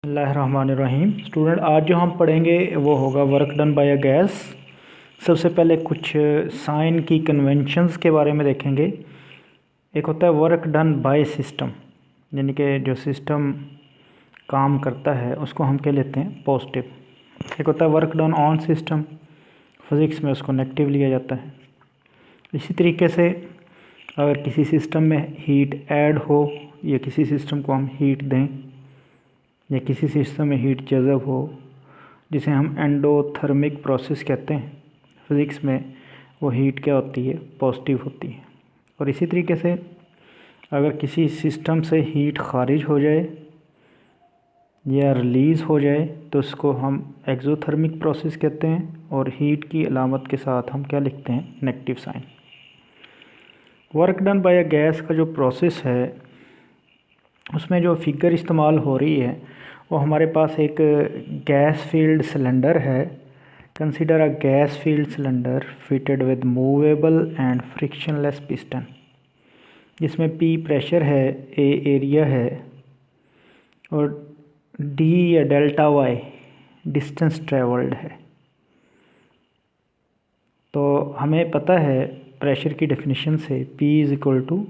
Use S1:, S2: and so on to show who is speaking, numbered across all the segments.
S1: बिस्मिल्लाहिर्रहमानिर्रहीम। स्टूडेंट, आज जो हम पढ़ेंगे वो होगा work done by a gas. सबसे पहले कुछ साइन की कन्वेंशंस के बारे में देखेंगे। एक होता है वर्क डन बाय सिस्टम, यानी कि जो सिस्टम काम करता है उसको हम क्या लेते हैं, पॉजिटिव। एक होता है work done on system, physics में उसको नेगेटिव लिया जाता है। इसी तरीके से अगर किसी सिस्टम में हीट ऐड हो या किसी सिस्टम को हम हीट दें या किसी सिस्टम में हीट जज़ब हो, जिसे हम एंडोथर्मिक प्रोसेस कहते हैं, फिज़िक्स में वो हीट क्या होती है, पॉजिटिव होती है। और इसी तरीके से अगर किसी सिस्टम से हीट खारिज हो जाए या रिलीज़ हो जाए तो उसको हम एक्ज़ोथर्मिक प्रोसेस कहते हैं, और हीट की अलामत के साथ हम क्या लिखते हैं, negative sign. Work done by a gas का जो प्रोसेस है उसमें जो फिगर इस्तेमाल हो रही है वो हमारे पास एक गैस फील्ड सिलेंडर है। Consider a gas field cylinder fitted with movable and frictionless piston, जिसमें P प्रेशर है, A एरिया है और D या डेल्टा Y डिस्टेंस ट्रेवल्ड है। तो हमें पता है प्रेशर की डेफिनेशन से P is equal to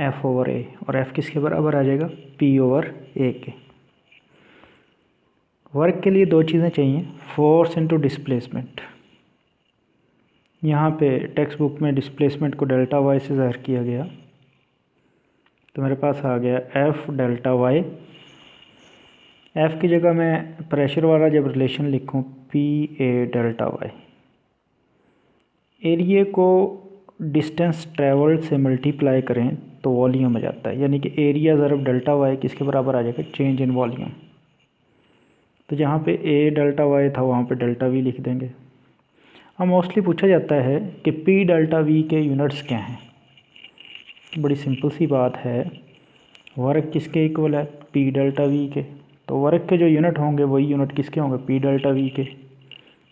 S1: F over A, और F किसके बराबर आ जाएगा, P ओवर A के। वर्क के लिए दो चीज़ें चाहिए, फोर्स इनटू डिस्प्लेसमेंट। यहाँ पे टेक्स्ट बुक में डिस्प्लेसमेंट को डेल्टा वाई से ज़ाहिर किया गया, तो मेरे पास आ गया F डेल्टा वाई। F की जगह मैं प्रेशर वाला जब रिलेशन लिखूँ P A delta Y, area को डिस्टेंस ट्रेवल्ड से मल्टीप्लाई करें तो वॉल्यूम आ जाता है, यानी कि एरिया ज़रब डेल्टा वाई किसके बराबर आ जाएगा, चेंज इन वॉल्यूम। तो जहाँ पे A डेल्टा वाई था वहाँ पे डेल्टा V लिख देंगे। अब मोस्टली पूछा जाता है कि P डेल्टा V के यूनिट्स क्या हैं। बड़ी सिंपल सी बात है, वर्क किसके इक्वल है, P डेल्टा V के। तो वर्क के जो यूनिट होंगे वही यूनिट किसके होंगे, P डेल्टा V के।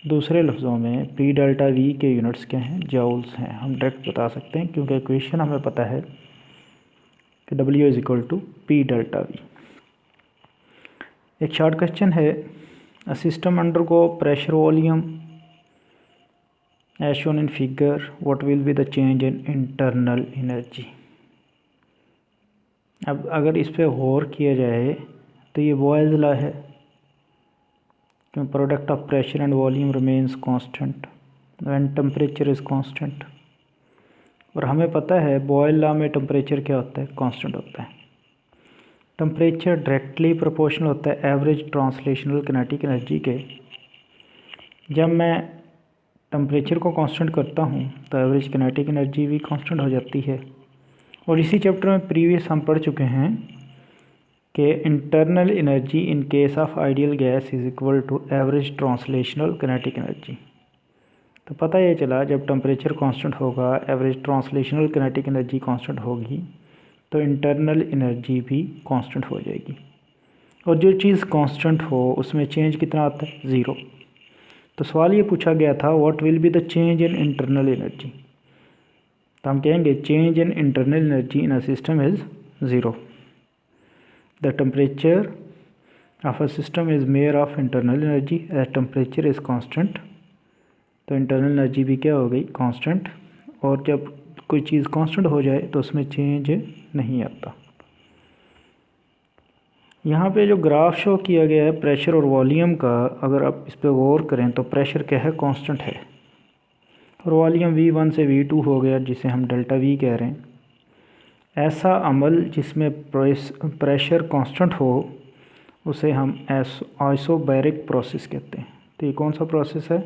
S1: दूसरे लफ्ज़ों में P डेल्टा V के यूनिट्स क्या हैं, जूल्स हैं। हम डायरेक्ट बता सकते हैं क्योंकि इक्वेशन हमें पता है कि W is equal to P delta V। एक शॉर्ट क्वेश्चन है, a system undergo pressure volume as shown in figure, what will be the change in internal energy। अब अगर इस पे गौर किया जाए तो ये बॉयल्स लॉ है, product of pressure and volume remains constant when temperature is constant. और हमें पता है बॉयल लॉ में टेम्परेचर क्या होता है, कांस्टेंट होता है। टेम्परेचर डायरेक्टली प्रोपोर्शनल होता है एवरेज ट्रांसलेशनल किनेटिक एनर्जी के। जब मैं टेम्परेचर को कांस्टेंट करता हूँ तो एवरेज किनेटिक एनर्जी भी कांस्टेंट हो जाती है। और इसी चैप्टर में प्रीवियस हम पढ़ चुके हैं कि internal energy in case of ideal gas is equal to average translational kinetic energy. तो पता ये चला जब टेम्परेचर कांस्टेंट होगा, average translational kinetic energy constant होगी, तो इंटरनल एनर्जी भी कांस्टेंट हो जाएगी। और जो चीज़ कांस्टेंट हो उसमें चेंज कितना आता है, ज़ीरो। तो सवाल ये पूछा गया था what will be the change in internal energy. तो हम कहेंगे change in internal energy in a system is zero. The temperature of a system is measure of internal energy as temperature is constant. तो internal energy भी क्या हो गई, constant. और जब कोई चीज़ कांस्टेंट हो जाए तो उसमें चेंज नहीं आता। यहाँ पे जो ग्राफ शो किया गया है प्रेशर और वॉल्यूम का, अगर आप इस पर गौर करें तो प्रेशर क्या है, कांस्टेंट है, और वॉल्यूम V1 से V2 हो गया जिसे हम डेल्टा V कह रहे हैं। ऐसा अमल जिसमें प्रेशर कांस्टेंट हो उसे हम आइसोबैरिक प्रोसेस कहते हैं। तो ये कौन सा प्रोसेस है,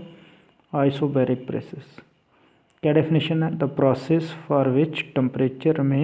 S1: आइसोबैरिक प्रोसेस। क्या डेफिनेशन है, the process for which temperature remains